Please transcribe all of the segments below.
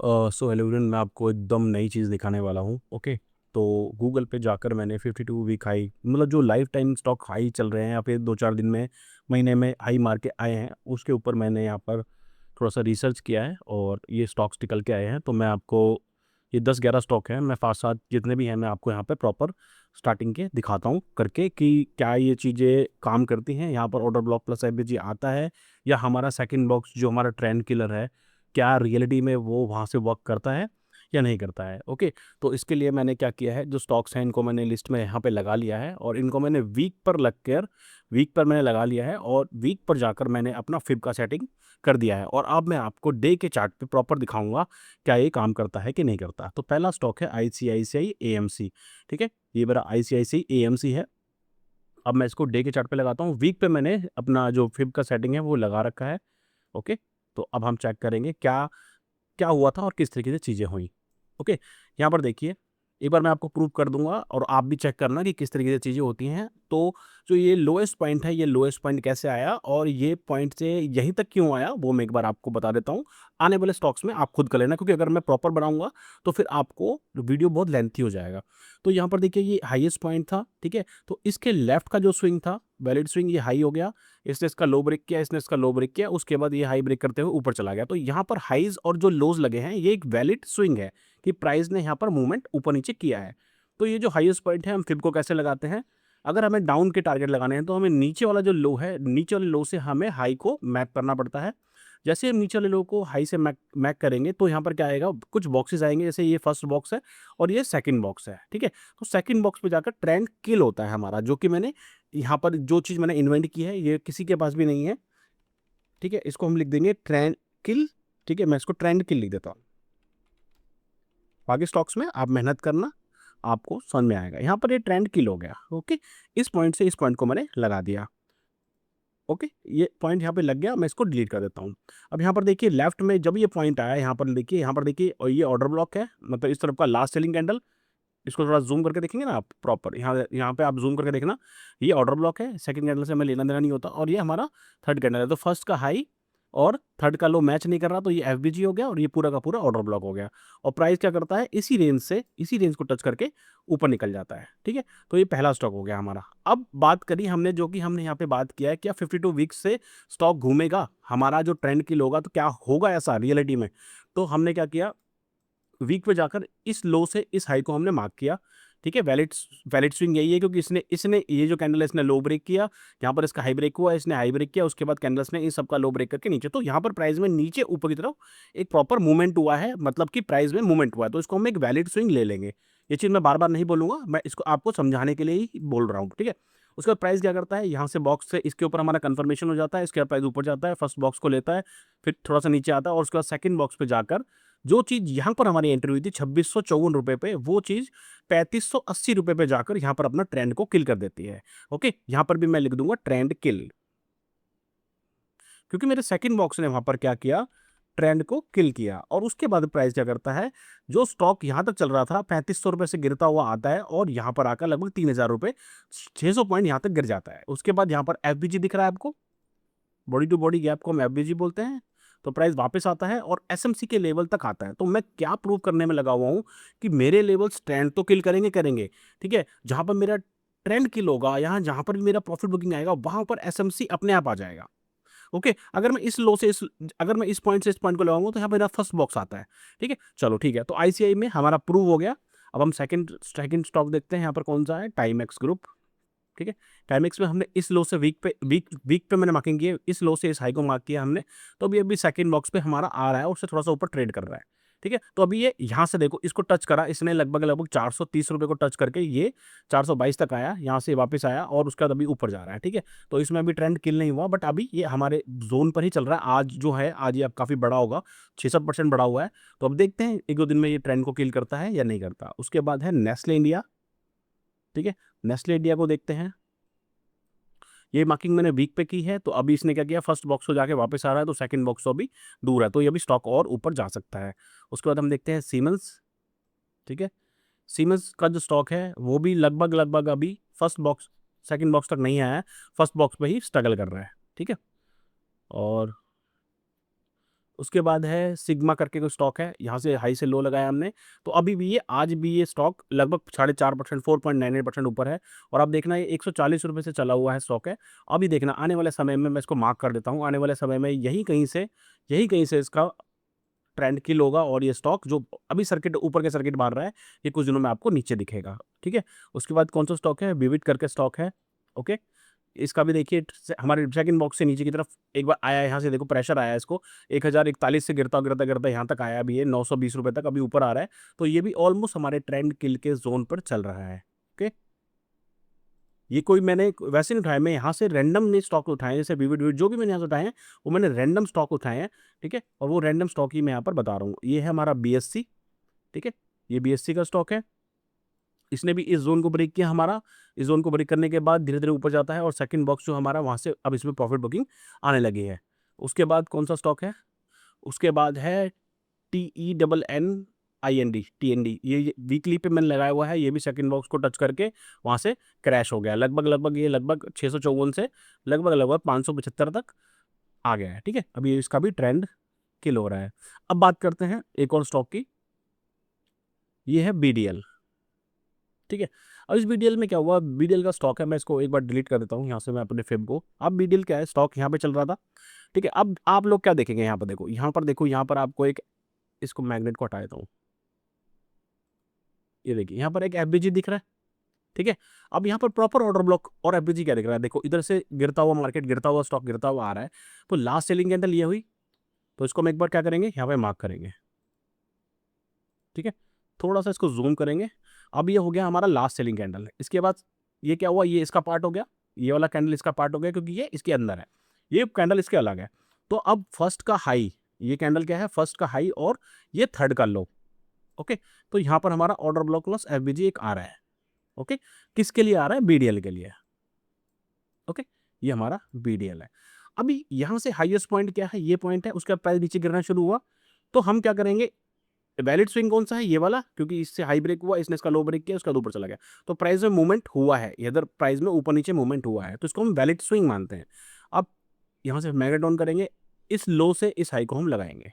So hello everyone, मैं आपको एकदम नई चीज़ दिखाने वाला हूँ। ओके, तो गूगल पे जाकर मैंने 52 वीक हाई, मतलब जो लाइफ टाइम स्टॉक हाई चल रहे हैं या फिर 2-4 दिन में, महीने में हाई मार के आए हैं, उसके ऊपर मैंने यहाँ पर थोड़ा सा रिसर्च किया है और ये स्टॉक्स निकल के आए हैं। तो मैं आपको ये 10-11 स्टॉक हैं, मैं साथ जितने भी हैं मैं आपको यहाँ पे प्रॉपर स्टार्टिंग के दिखाता हूँ करके कि क्या ये चीज़ें काम करती हैं। यहाँ पर ऑर्डर ब्लॉक प्लस एवरेज आता है या हमारा सेकंड बॉक्स जो हमारा ट्रेंड किलर है, क्या रियलिटी में वो वहाँ से वर्क करता है या नहीं करता है। ओके, तो इसके लिए मैंने क्या किया है, जो स्टॉक्स हैं इनको मैंने लिस्ट में यहाँ पे लगा लिया है और इनको मैंने वीक पर मैंने लगा लिया है और वीक पर जाकर मैंने अपना फिब का सेटिंग कर दिया है। और अब मैं आपको डे के चार्ट पे प्रॉपर दिखाऊंगा क्या ये काम करता है कि नहीं करता। तो पहला स्टॉक है आईसीआईसीआई एएमसी। ठीक है, ये मेरा आईसीआईसीआई एएमसी है। अब मैं इसको डे के चार्ट पे लगाता हूँ। वीक पे मैंने अपना जो फिब का सेटिंग है वो लगा रखा है। ओके, तो अब हम चेक करेंगे क्या क्या हुआ था और किस तरीके से चीज़ें हुई। ओके, यहाँ पर देखिए, एक बार मैं आपको प्रूव कर दूंगा और आप भी चेक करना कि किस तरीके से चीज़ें होती हैं। तो जो ये लोएस्ट पॉइंट है, ये लोएस्ट पॉइंट कैसे आया और ये पॉइंट से यहीं तक क्यों आया, वो मैं एक बार आपको बता देता हूँ। आने वाले स्टॉक्स में आप खुद कर लेना, क्योंकि अगर मैं प्रॉपर बनाऊंगा तो फिर आपको वीडियो बहुत लेंथी हो जाएगा। तो यहाँ पर देखिए, ये हाईएस्ट पॉइंट था। ठीक है, तो इसके लेफ्ट का जो स्विंग था, वैलिड स्विंग, ये हाई हो गया। इसने इसका लो ब्रेक किया, इसने इसका लो ब्रेक किया, उसके बाद ये हाई ब्रेक करते हुए ऊपर चला गया। तो यहाँ पर हाईज और जो लोज लगे हैं, ये एक वैलिड स्विंग है कि प्राइस ने यहाँ पर मूवमेंट ऊपर नीचे किया है। तो ये जो हाईएस्ट पॉइंट है, हम फिब को कैसे लगाते हैं, अगर हमें डाउन के टारगेट लगाने हैं तो हमें नीचे वाला जो लो है, नीचे वाले लो से हमें हाई को मैप करना पड़ता है। जैसे हम नीचे वाले लो को हाई से मैक करेंगे तो यहाँ पर क्या आएगा, कुछ बॉक्सेस आएंगे। जैसे ये फर्स्ट बॉक्स है और ये सेकंड बॉक्स है। ठीक है, तो सेकंड बॉक्स पे जाकर ट्रेंड किल होता है हमारा, जो कि मैंने यहाँ पर जो चीज़ मैंने इन्वेंट की है, ये किसी के पास भी नहीं है। ठीक है, इसको हम लिख देंगे ट्रेंड किल। ठीक है, मैं इसको ट्रेंड किल लिख देता हूँ। बाकी स्टॉक्स में आप मेहनत करना, आपको समझ में आएगा। यहाँ पर ये ट्रेंड किल हो गया। ओके, इस पॉइंट से इस पॉइंट को मैंने लगा दिया। ओके, ये पॉइंट यहाँ पे लग गया, मैं इसको डिलीट कर देता हूँ। अब यहाँ पर देखिए, लेफ्ट में जब ये पॉइंट आया, यहाँ पर देखिए, और ये ऑर्डर ब्लॉक है, मतलब इस तरफ का लास्ट सेलिंग कैंडल। इसको थोड़ा जूम करके देखेंगे ना आप प्रॉपर, यहाँ यहाँ पे आप जूम करके देखना, ये ऑर्डर ब्लॉक है। सेकंड कैंडल से हमें लेना देना नहीं होता, और ये हमारा थर्ड कैंडल है। तो फर्स्ट का हाई और थर्ड का लो मैच नहीं कर रहा, तो ये एफबीजी हो गया और ये पूरा का पूरा ऑर्डर ब्लॉक हो गया। और प्राइस क्या करता है, इसी रेंज को टच करके ऊपर निकल जाता है। ठीक है, तो ये पहला स्टॉक हो गया हमारा। अब बात करी हमने, जो कि हमने यहाँ पे बात किया है, क्या 52 वीक्स से स्टॉक घूमेगा, हमारा जो ट्रेंड किल होगा, तो क्या होगा ऐसा रियलिटी में। तो हमने क्या किया, वीक पे जाकर इस लो से इस हाई को हमने मार्क किया। ठीक है, वैलिड स्विंग यही है, क्योंकि इसने इसने ये जो कैंडल है, इसने लो ब्रेक किया, यहाँ पर इसका हाई ब्रेक हुआ, इसने हाई ब्रेक किया, उसके बाद कैंडल्स ने इन सबका लो ब्रेक करके नीचे। तो यहाँ पर प्राइस में नीचे ऊपर की तरफ एक प्रॉपर मूवमेंट हुआ है, मतलब कि प्राइस में मूवमेंट हुआ है, तो इसको हम एक वैलिड स्विंग ले लेंगे। ये चीज़ मैं बार बार नहीं बोलूंगा, मैं इसको आपको समझाने के लिए ही बोल रहा हूँ। ठीक है, उसके बाद प्राइस क्या करता है, यहाँ से बॉक्स से इसके ऊपर हमारा कंफर्मेशन हो जाता है, इसके बाद प्राइस ऊपर जाता है, फर्स्ट बॉक्स को लेता है, फिर थोड़ा सा नीचे आता है, और उसके बाद सेकंड बॉक्स पे जाकर जो चीज़ यहाँ पर हमारी एंट्री हुई थी 2654 रुपये पे, वो चीज़ 3580 रुपये पे जाकर यहाँ पर अपना ट्रेंड को किल कर देती है। ओके, यहाँ पर भी मैं लिख दूंगा ट्रेंड किल, क्योंकि मेरे सेकंड बॉक्स ने वहाँ पर क्या किया, ट्रेंड को किल किया। और उसके बाद प्राइस क्या करता है, जो स्टॉक यहाँ तक चल रहा था 3500 रुपये से गिरता हुआ आता है और यहाँ पर आकर लगभग 3000 रुपये, 600 पॉइंट यहाँ तक गिर जाता है। उसके बाद यहाँ पर एफबीजी दिख रहा है आपको, बॉडी टू बॉडी गैप को हम एफबीजी बोलते हैं। तो प्राइस वापस आता है और एसएमसी के लेवल तक आता है। तो मैं क्या प्रूव करने में लगा हुआ हूँ कि मेरे लेवल्स ट्रेंड तो किल करेंगे। ठीक है, जहां पर मेरा ट्रेंड किल होगा, यहाँ जहां पर भी मेरा प्रॉफिट बुकिंग आएगा, वहां पर एसएमसी अपने आप आ जाएगा। ओके, अगर मैं इस पॉइंट से इस पॉइंट को लगाऊंगा, तो यहाँ मेरा फर्स्ट बॉक्स आता है। ठीक है, चलो ठीक है, तो आईसीआई में हमारा प्रूव हो गया। अब हम सेकंड स्टॉक देखते हैं, यहाँ पर कौन सा है, टाइमेक्स ग्रुप। ठीक है, टाइमिक्स में हमने इस लो से वीक पे मैंने मार्किंग की है, इस लो से इस हाई को मार्क किया हमने। तो अभी सेकंड बॉक्स पे हमारा आ रहा है, उससे थोड़ा सा ऊपर ट्रेड कर रहा है। ठीक है, तो अभी ये यहाँ से देखो, इसको टच करा इसने, लगभग 430 रुपये को टच करके ये 422 तक आया, यहाँ से वापस आया और उसके बाद अभी ऊपर जा रहा है। ठीक है, तो इसमें अभी ट्रेंड किल नहीं हुआ, बट अभी ये हमारे जोन पर ही चल रहा है। आज जो है, आज ये अब काफ़ी बड़ा होगा, 6-7% बड़ा हुआ है। तो अब देखते हैं 1-2 दिन में ये ट्रेंड को किल करता है या नहीं करता। उसके बाद है नेस्ले इंडिया। ठीक है, नेस्ले इंडिया को देखते हैं। ये मार्किंग मैंने वीक पे की है, तो अभी इसने क्या किया, फर्स्ट बॉक्स को जाके वापस आ रहा है, तो सेकंड बॉक्स तो अभी दूर है, तो ये अभी स्टॉक और ऊपर जा सकता है। उसके बाद हम देखते हैं सीमेंस। ठीक है, सीमेंस का जो स्टॉक है वो भी लगभग अभी फर्स्ट बॉक्स सेकंड बॉक्स तक नहीं आया है, फर्स्ट बॉक्स पे ही स्ट्रगल कर रहा है। ठीक है, और उसके बाद है सिग्मा करके कोई स्टॉक है, यहाँ से हाई से लो लगाया हमने, तो अभी भी ये आज भी ये स्टॉक लगभग 4.5%, 4.98% ऊपर है। और आप देखना ये 140 रुपये से चला हुआ है स्टॉक है। अभी देखना आने वाले समय में, मैं इसको मार्क कर देता हूँ, आने वाले समय में यही कहीं से इसका ट्रेंड किल होगा और ये स्टॉक जो अभी सर्किट ऊपर के सर्किट मार रहा है, ये कुछ दिनों में आपको नीचे दिखेगा, ठीक है। उसके बाद कौन सा स्टॉक है, विविड करके स्टॉक है, ओके। इसका भी देखिए हमारे सेकंड बॉक्स से नीचे की तरफ एक बार आया है, यहाँ से देखो प्रेशर आया है इसको, 1041 से गिरता गिरता गिरता यहाँ तक आया, अभी ये 920 रुपये तक अभी ऊपर आ रहा है। तो ये भी ऑलमोस्ट हमारे ट्रेंड किल के जोन पर चल रहा है, ओके। ये कोई मैंने वैसे नहीं उठाया, मैं यहाँ से रैंडम ने स्टॉक उठाए, जैसे विविड विविड जो भी मैंने यहाँ से उठाए हैं वो मैंने रैंडम स्टॉक उठाए हैं, ठीक है। और वो रैंडम स्टॉक ही मैं यहाँ पर बता रहा हूँ। ये है हमारा बीएससी, ठीक है, ये बीएससी का स्टॉक है। इसने भी इस जोन को ब्रेक किया हमारा, इस जोन को ब्रेक करने के बाद धीरे धीरे ऊपर जाता है और सेकंड बॉक्स जो हमारा वहाँ से अब इसमें प्रॉफिट बुकिंग आने लगी है। उसके बाद कौन सा स्टॉक है, उसके बाद है TENNIND, TND, ये वीकली पे मैंने लगाया हुआ है, ये भी सेकंड बॉक्स को टच करके वहाँ से क्रैश हो गया, लगभग ये लगभग 654 से लगभग 575 तक आ गया है, ठीक है। अभी इसका भी ट्रेंड किल हो रहा है। अब बात करते हैं एक और स्टॉक की, ये है BDL, ठीक है। अब इस BDL में क्या हुआ, BDL का स्टॉक है, मैं इसको एक बार डिलीट कर देता हूँ यहाँ से मैं अपने फिब को। अब BDL क्या है, स्टॉक यहाँ पे चल रहा था, ठीक है। अब आप लोग क्या देखेंगे, यहाँ पर देखो, यहाँ पर आपको एक, इसको मैग्नेट को हटा देता हूँ, ये देखिए यहाँ पर एक FBG दिख रहा है, ठीक है। अब यहाँ पर प्रॉपर ऑर्डर ब्लॉक और FBG क्या दिख रहा है, देखो इधर से गिरता हुआ मार्केट, गिरता हुआ स्टॉक गिरता हुआ आ रहा है, तो लास्ट सेलिंग कैंडल ये हुई, तो इसको हम एक बार क्या करेंगे, यहाँ पे मार्क करेंगे, ठीक है। थोड़ा सा इसको जूम करेंगे, अब ये हो गया हमारा लास्ट सेलिंग कैंडल। इसके बाद ये क्या हुआ, ये इसका पार्ट हो गया, ये वाला कैंडल इसका पार्ट हो गया, क्योंकि ये इसके अंदर है, ये कैंडल इसके अलग है। तो अब फर्स्ट का हाई, ये कैंडल क्या है, फर्स्ट का हाई और ये थर्ड का लो, ओके। तो यहाँ पर हमारा ऑर्डर ब्लॉक प्लस FBG एक आ रहा है, ओके। किसके लिए आ रहा है, BDL के लिए, ओके। ये हमारा BDL है। अभी यहाँ से हाईएस्ट पॉइंट क्या है, ये पॉइंट है, उसका प्राइस नीचे गिरना शुरू हुआ, तो हम क्या करेंगे, वैलिड स्विंग कौन सा है, ये वाला, क्योंकि इससे हाई ब्रेक हुआ, इसने इसका लो ब्रेक किया, उसका ऊपर चला गया, तो प्राइस में मूवमेंट हुआ है, इधर प्राइस में ऊपर नीचे मूवमेंट हुआ है, तो इसको हम वैलिड स्विंग मानते हैं। अब यहाँ से मैग्नेट डाउन करेंगे, इस लो से इस हाई को हम लगाएंगे,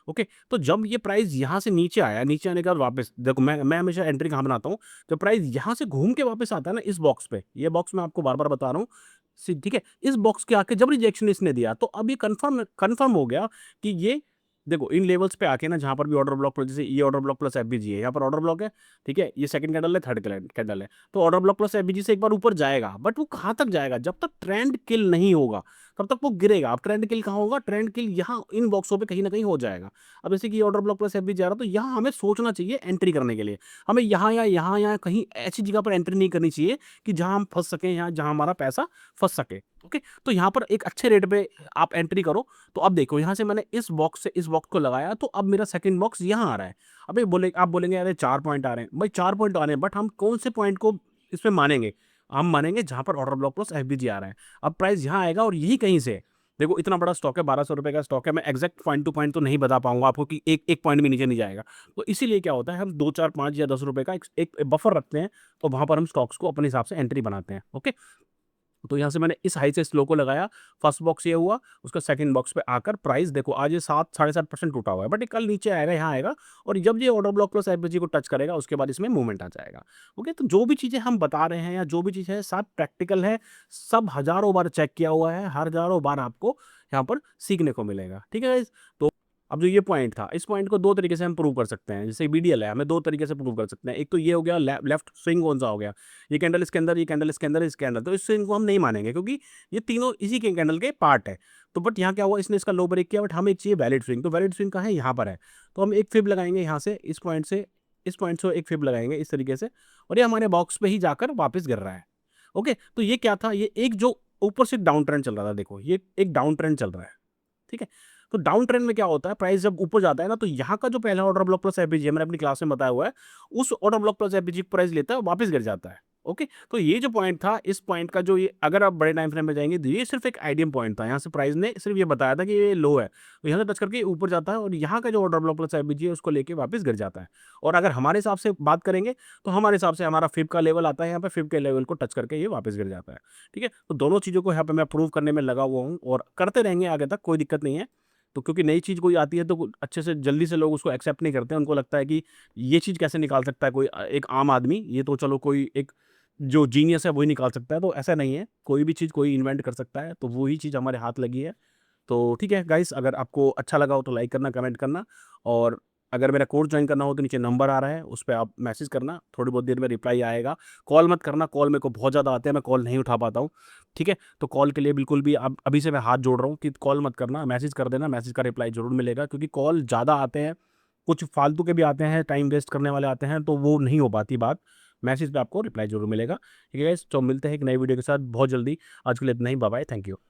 ओके। तो जब ये प्राइस यहाँ से नीचे आया, नीचे आने के बाद वापस देखो, मैं हमेशा एंट्री कहाँ बनाता हूँ, जब प्राइस यहाँ से घूम के वापस आता है ना इस बॉक्स पे, ये बॉक्स मैं आपको बार बार बता रहा हूँ, ठीक है। इस बॉक्स के आके जब रिजेक्शन इसने दिया, तो अब ये कंफर्म हो गया कि ये, देखो इन लेवल्स पे आके ना, जहाँ पर भी ऑर्डर ब्लॉक, जैसे ये ऑर्डर ब्लॉक प्लस FBG है, यहाँ पर ऑर्डर ब्लॉक है, ठीक है, ये सेकंड कैंडल है, थर्ड कैंडल है, तो ऑर्डर ब्लॉक प्लस FBG से एक बार ऊपर जाएगा, बट वो कहाँ तक जाएगा, जब तक ट्रेंड किल नहीं होगा तब तक वो गिरेगा। अब ट्रेंड किल कहाँ होगा, ट्रेंड किल यहाँ इन बॉक्सों पे कहीं ना कहीं हो जाएगा। अब जैसे कि ऑर्डर ब्लॉक प्लस FBG जा रहा, तो यहाँ हमें सोचना चाहिए एंट्री करने के लिए, हमें यहाँ कहीं ऐसी जगह पर एंट्री नहीं करनी चाहिए कि जहाँ हम फंस सकें, यहाँ जहाँ हमारा पैसा फंस सके, ओके। तो यहाँ पर एक अच्छे रेट पे आप एंट्री करो। तो अब देखो यहाँ से मैंने इस बॉक्स से इस बॉक्स को लगाया, तो अब मेरा सेकंड बॉक्स यहाँ आ रहा है। अब आप बोलेंगे अरे 4 पॉइंट आ रहे हैं, भाई 4 पॉइंट आ रहे हैं, बट हम कौन से पॉइंट को इसमें मानेंगे, हम मानेंगे जहाँ पर ऑर्डर ब्लॉक प्लस FBG आ रहा है। अब प्राइस यहाँ आएगा और यही कहीं से, देखो इतना बड़ा स्टॉक है, 1200 रुपये का स्टॉक है, मैं एग्जैक्ट पॉइंट टू पॉइंट तो नहीं बता पाऊंगा आपको कि एक पॉइंट भी नीचे नहीं जाएगा। तो इसीलिए क्या होता है, हम 2 4 5 या 10 रुपये का एक बफर रखते हैं, तो वहाँ पर हम स्टॉक्स को अपने हिसाब से एंट्री बनाते हैं, ओके। तो यहाँ से मैंने इस हाई से इस लो को लगाया, फर्स्ट बॉक्स ये हुआ, उसका सेकंड बॉक्स पे आकर प्राइस देखो आज ये 7 साढ़े 7% टूटा हुआ है, बट ये कल नीचे आएगा, यहाँ आएगा, और जब ये ऑर्डर ब्लॉक प्लस FBG को टच करेगा, उसके बाद इसमें मूवमेंट आ जाएगा, ओके। तो जो भी चीज़ें हम बता रहे हैं या जो भी चीज़ है सब प्रैक्टिकल है, सब हज़ारों बार चेक किया हुआ है, हज़ारों बार आपको यहाँ पर सीखने को मिलेगा, ठीक है guys? तो अब जो ये पॉइंट था, इस पॉइंट को दो तरीके से हम प्रूव कर सकते हैं, जैसे BDL है, हमें दो तरीके से प्रूव कर सकते हैं। एक तो ये हो गया, लेफ्ट स्विंग कौन सा हो गया, ये कैंडल इसके अंदर, ये कैंडल इसके अंदर, इसके अंदर, तो इस स्विंग को हम नहीं मानेंगे, क्योंकि ये तीनों इसी के कैंडल के पार्ट है। तो बट यहाँ क्या हुआ, इसने इसका लो ब्रेक किया, बट हमें चाहिए वैलिड स्विंग, तो वैलिड स्विंग कहाँ है, यहाँ पर है। तो हम एक फिब लगाएंगे यहाँ से, इस पॉइंट से एक फिब लगाएंगे इस तरीके से, और ये हमारे बॉक्स पे ही जाकर वापस गिर रहा है, ओके। तो ये क्या था, ये एक जो ऊपर से डाउन ट्रेंड चल रहा था, देखो ये एक डाउन ट्रेंड चल रहा है, ठीक है। तो डाउन ट्रेंड में क्या होता है, प्राइस जब ऊपर जाता है ना, तो यहाँ का जो पहला ऑर्डर ब्लॉक प्लस FBG मैंने अपनी क्लास में बताया हुआ है, उस order block plus FBG price लेता है, वापस गिर जाता है, ओके। तो ये जो पॉइंट था, इस पॉइंट का जो ये, अगर आप बड़े टाइम फ्रेम में जाएंगे, तो ये सिर्फ एक आइडियम पॉइंट था, यहाँ से प्राइस ने सिर्फ ये बताया था कि ये लो है, तो यहाँ से टच करके ऊपर जाता है, और यहाँ का जो ऑर्डर ब्लॉक प्लस FBG है उसको लेके वापस गिर जाता है। और अगर हमारे हिसाब से बात करेंगे, तो हमारे हिसाब से हमारा फिब का लेवल आता है, यहाँ पे फिब के लेवल को टच करके ये वापस गिर जाता है, ठीक है। तो दोनों चीज़ों को यहाँ पे मैं प्रूव करने में लगा हुआ हूँ, और करते रहेंगे आगे तक, कोई दिक्कत नहीं है। तो क्योंकि नई चीज़ कोई आती है तो अच्छे से जल्दी से लोग उसको एक्सेप्ट नहीं करते हैं। उनको लगता है कि ये चीज़ कैसे निकाल सकता है कोई एक आम आदमी, ये तो चलो कोई एक जो जीनियस है वही निकाल सकता है। तो ऐसा नहीं है, कोई भी चीज़ कोई इन्वेंट कर सकता है, तो वही चीज़ हमारे हाथ लगी है। तो ठीक है गाइस, अगर आपको अच्छा लगा हो तो लाइक करना, कमेंट करना, और अगर मेरा कोर्स ज्वाइन करना हो तो नीचे नंबर आ रहा है, उस पे आप मैसेज करना, थोड़ी बहुत देर में रिप्लाई आएगा। कॉल मत करना, कॉल मेरे को बहुत ज़्यादा आते हैं, मैं कॉल नहीं उठा पाता हूँ, ठीक है? तो कॉल के लिए बिल्कुल भी अब अभी से मैं हाथ जोड़ रहा हूँ कि कॉल मत करना, मैसेज कर देना, मैसेज का रिप्लाई ज़रूर मिलेगा, क्योंकि कॉल ज़्यादा आते हैं, कुछ फालतू के भी आते हैं, टाइम वेस्ट करने वाले आते हैं, तो वो नहीं हो पाती बात। मैसेज पे आपको रिप्लाई ज़रूर मिलेगा, ठीक है गाइस? तो मिलते हैं एक नई वीडियो के साथ बहुत जल्दी। आज के लिए इतना ही, बाय बाय, थैंक यू।